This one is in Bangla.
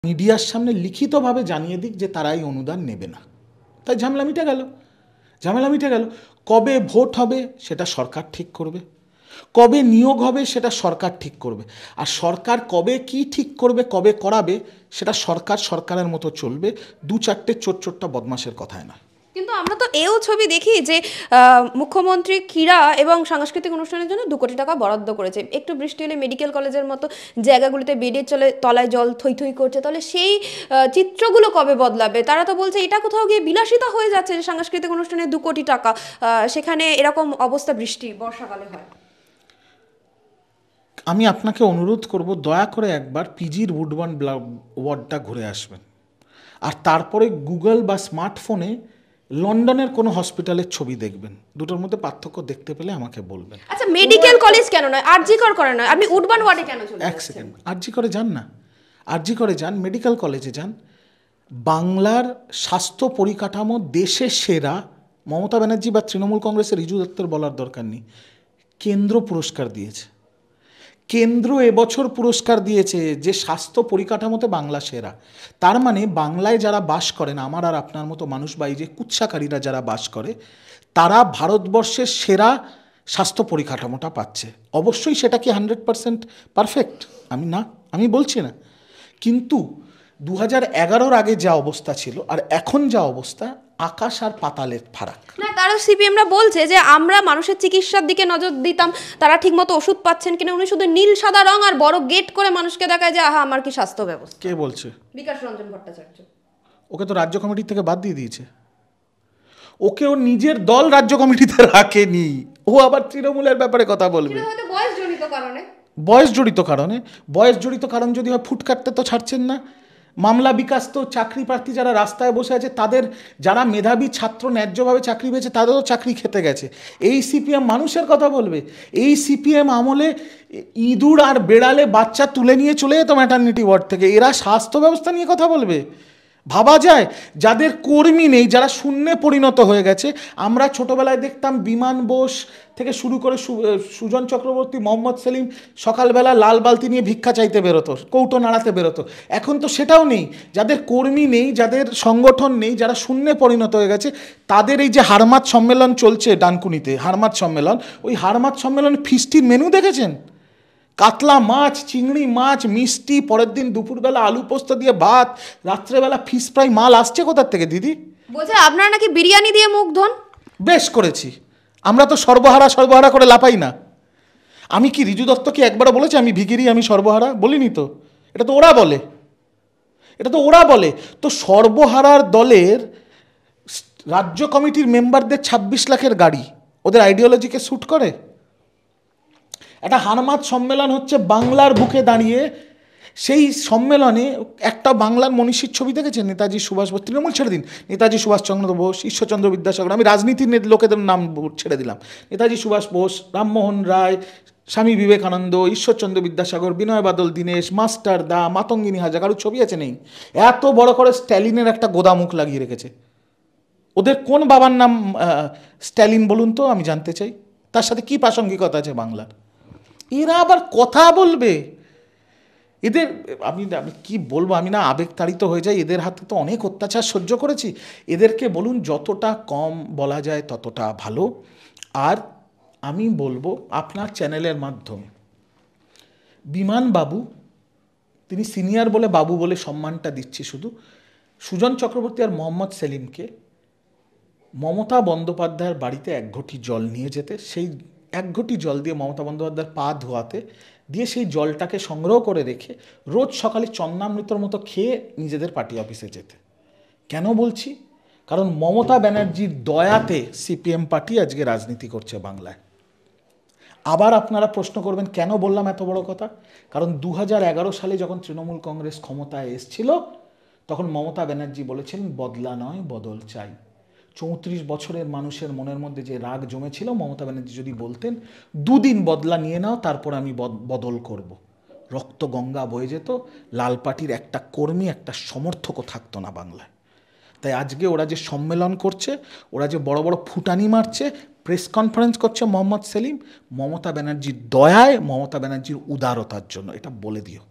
মিডিয়ার সামনে লিখিতভাবে জানিয়ে দিক যে তারা এই অনুদান নেবে না, তাই ঝামেলা মিটে গেল। কবে ভোট হবে সেটা সরকার ঠিক করবে, কবে নিয়োগ হবে সেটা সরকার ঠিক করবে, আর সরকার কবে কি ঠিক করবে, কবে করাবে সেটা সরকারের মতো চলবে, দু চারটে চোট্টা বদমাশের কথায় নয়। কিন্তু আমরা তো এও ছবি দেখি যে মুখ্যমন্ত্রী ক্রীড়া এবং সাংস্কৃতিক অনুষ্ঠানের জন্য 2 কোটি টাকা বরাদ্দ করেছে। একটু বৃষ্টি হলে মেডিকেল কলেজের মতো জায়গাগুলিতে বেডের তলায় জল থই থই করছে, তাহলে সেই চিত্রগুলো কবে বদলাবে? তারা তো বলছে এটা কোথাও গিয়ে বিলাসিতা হয়ে যাচ্ছে যে সাংস্কৃতিক অনুষ্ঠানে 2 কোটি টাকা, সেখানে এরকম অবস্থা বর্ষাকালে হয়। আমি আপনাকে অনুরোধ করব, দয়া করে একবার পিজির উডবার্ন ওয়ার্ডটা ঘুরে আসবেন, আর তারপরে গুগল বা স্মার্টফোনে লন্ডনের কোনো হসপিটালের ছবি দেখবেন, দুটোর মধ্যে পার্থক্য দেখতে পেলে আমাকে বলবেন। আচ্ছা, মেডিকেল কলেজ কেন নয়, আরজিকর করে নয়, আপনি উডবার্ন ওয়ার্ডে কেন চলে যাচ্ছেন? এক সেকেন্ড, আরজি করে যান না, আরজি করে যান, মেডিকেল কলেজে যান। বাংলার স্বাস্থ্য পরিকাঠামো দেশে সেরা, মমতা ব্যানার্জি বা তৃণমূল কংগ্রেসের রিজু দত্তর বলার দরকার নেই, কেন্দ্র পুরস্কার দিয়েছে, কেন্দ্র এবছর পুরস্কার দিয়েছে যে স্বাস্থ্য পরিকাঠামোতে বাংলা সেরা। তার মানে বাংলায় যারা বাস করেন, আমার আর আপনার মতো মানুষ বা এই যে কুৎসাকারীরা যারা বাস করে, তারা ভারতবর্ষের সেরা স্বাস্থ্য পরিকাঠামোটা পাচ্ছে। অবশ্যই সেটা কি 100% পারফেক্ট আমি বলছি না, কিন্তু 2011-র আগে যা অবস্থা ছিল আর এখন যা অবস্থা, আকাশ আর পাতালের ফারাক। না, তারা সিপিএমরা বলছে যে আমরা মানুষের চিকিৎসার দিকে নজর দিতাম, তারা ঠিকমতো ওষুধ পাচ্ছেন কিনা। উনি শুধু নীল সাদা রং আর বড় গেট করে মানুষকে দেখায় যে আহা আমার কি স্বাস্থ্য ব্যবস্থা। কে বলছে? বিকাশ রঞ্জন ভট্টাচার্য। ওকে তো রাজ্য কমিটি থেকে বাদ দিয়ে দিয়েছে, ওকে ও নিজের দল রাজ্য কমিটিতে রাখেনি, ও আবার তৃণমূলের ব্যাপারে কথা বলবে। বয়স জড়িত কারণ যদি হয়, ফুট কাটতে তো ছাড়ছেন না। মামলা বিকাশ তো চাকরি প্রার্থী যারা রাস্তায় বসে আছে তাদের, যারা মেধাবী ছাত্র ন্যায্যভাবে চাকরি পেয়েছে তাদেরও চাকরি খেতে গেছে। এই সিপিএম মানুষের কথা বলবে? এই সিপিএম আমলে ইঁদুর আর বেড়ালে বাচ্চা তুলে নিয়ে চলে যেত ম্যাটারনিটি ওয়ার্ড থেকে, এরা স্বাস্থ্য ব্যবস্থা নিয়ে কথা বলবে? ভাবা যায়? যাদের কর্মী নেই, যারা শূন্যে পরিণত হয়ে গেছে। আমরা ছোটোবেলায় দেখতাম বিমান বোস থেকে শুরু করে সুজন চক্রবর্তী, মোহাম্মদ সেলিম সকালবেলা লাল বালতি নিয়ে ভিক্ষা চাইতে বেরোতো, কৌটো নাড়াতে বেরোতো। এখন তো সেটাও নেই। যাদের কর্মী নেই, যাদের সংগঠন নেই, যারা শূন্যে পরিণত হয়ে গেছে, তাদের এই যে হারমাত সম্মেলন চলছে ডানকুনিতে, হারমাত সম্মেলন, ওই হারমাত সম্মেলন ফিস্টির মেনু দেখেছেন? কাতলা মাছ, চিংড়ি মাছ, মিষ্টি, পরের দিন দুপুরবেলা আলু পোস্ত দিয়ে ভাত, রাত্রেবেলা ফিশ ফ্রাই। মাল আসছে কোথার থেকে দিদি? বলছে আপনারা নাকি বিরিয়ানি দিয়ে মুখ ধোন। বেশ করেছি, আমরা তো সর্বহারা করে লাপাই না। আমি কি রিজু দত্ত কি একবারও বলেছে আমি ভিখিরি, আমি সর্বহারা? বলিনি তো। এটা তো ওরা বলে। তো সর্বহারার দলের রাজ্য কমিটির মেম্বারদের 26 লাখের গাড়ি ওদের আইডিওলজিকে শ্যুট করে? একটা হারমাত সম্মেলন হচ্ছে বাংলার বুকে দাঁড়িয়ে, সেই সম্মেলনে একটা বাংলার মনীষীর ছবি দেখেছেন? নেতাজি সুভাষ বোস, তৃণমূল ছেড়ে দিন, নেতাজি সুভাষচন্দ্র বোস, ঈশ্বরচন্দ্র বিদ্যাসাগর, আমি রাজনীতির লোকেদের নাম ছেড়ে দিলাম, নেতাজি সুভাষ বোস, রামমোহন রায়, স্বামী বিবেকানন্দ, ঈশ্বরচন্দ্র বিদ্যাসাগর, বিনয় বাদল দীনেশ, মাস্টার দা, মাতঙ্গিনী হাজরা, কারোর ছবি আছে? নেই। এত বড় করে স্ট্যালিনের একটা গোদামুখ লাগিয়ে রেখেছে। ওদের কোন বাবার নাম স্ট্যালিন বলুন তো, আমি জানতে চাই। তার সাথে কি প্রাসঙ্গিকতা আছে বাংলার? এরা আবার কথা বলবে? এদের আমি কি বলবো, আমি না আবেগতাড়িত হয়ে যাই। এদের হাতে তো অনেক অত্যাচার সহ্য করেছি। এদেরকে বলুন যতটা কম বলা যায় ততটা ভালো। আর আমি বলবো আপনার চ্যানেলের মাধ্যমে, বিমান বাবু, তিনি সিনিয়র বলে বাবু বলে সম্মানটা দিচ্ছি শুধু, সুজন চক্রবর্তী আর মোহাম্মদ সেলিমকে মমতা বন্দ্যোপাধ্যায়ের বাড়িতে 1 ঘটি জল নিয়ে যেতে, সেই 1 ঘটি জল দিয়ে মমতা বন্দ্যোপাধ্যায়ের পা ধোয়াতে দিয়ে, সেই জলটাকে সংগ্রহ করে রেখে রোজ সকালে চন্নামৃতর মতো খেয়ে নিজেদের পার্টি অফিসে যেতে। কেন বলছি? কারণ মমতা ব্যানার্জির দয়াতে সিপিএম পার্টি আজকে রাজনীতি করছে বাংলায়। আবার আপনারা প্রশ্ন করবেন কেন বললাম এত বড় কথা? কারণ 2011 সালে যখন তৃণমূল কংগ্রেস ক্ষমতায় এসছিল, তখন মমতা ব্যানার্জি বলেছিলেন বদলা নয় বদল চাই। 34 বছরের মানুষের মনের মধ্যে যে রাগ জমেছিল, মমতা ব্যানার্জি যদি বলতেন 2 দিন বদলা নিয়ে নাও, তারপর আমি বদল করব, রক্ত গঙ্গা বয়ে যেত, লাল পার্টির একটা কর্মী, একটা সমর্থকও থাকতো না বাংলায়। তাই আজকে ওরা যে সম্মেলন করছে, ওরা যে বড় বড় ফুটানি মারছে, প্রেস কনফারেন্স করছে মোহাম্মদ সেলিম, মমতা ব্যানার্জির দয়ায়, মমতা ব্যানার্জির উদারতার জন্য, এটা বলে দিও।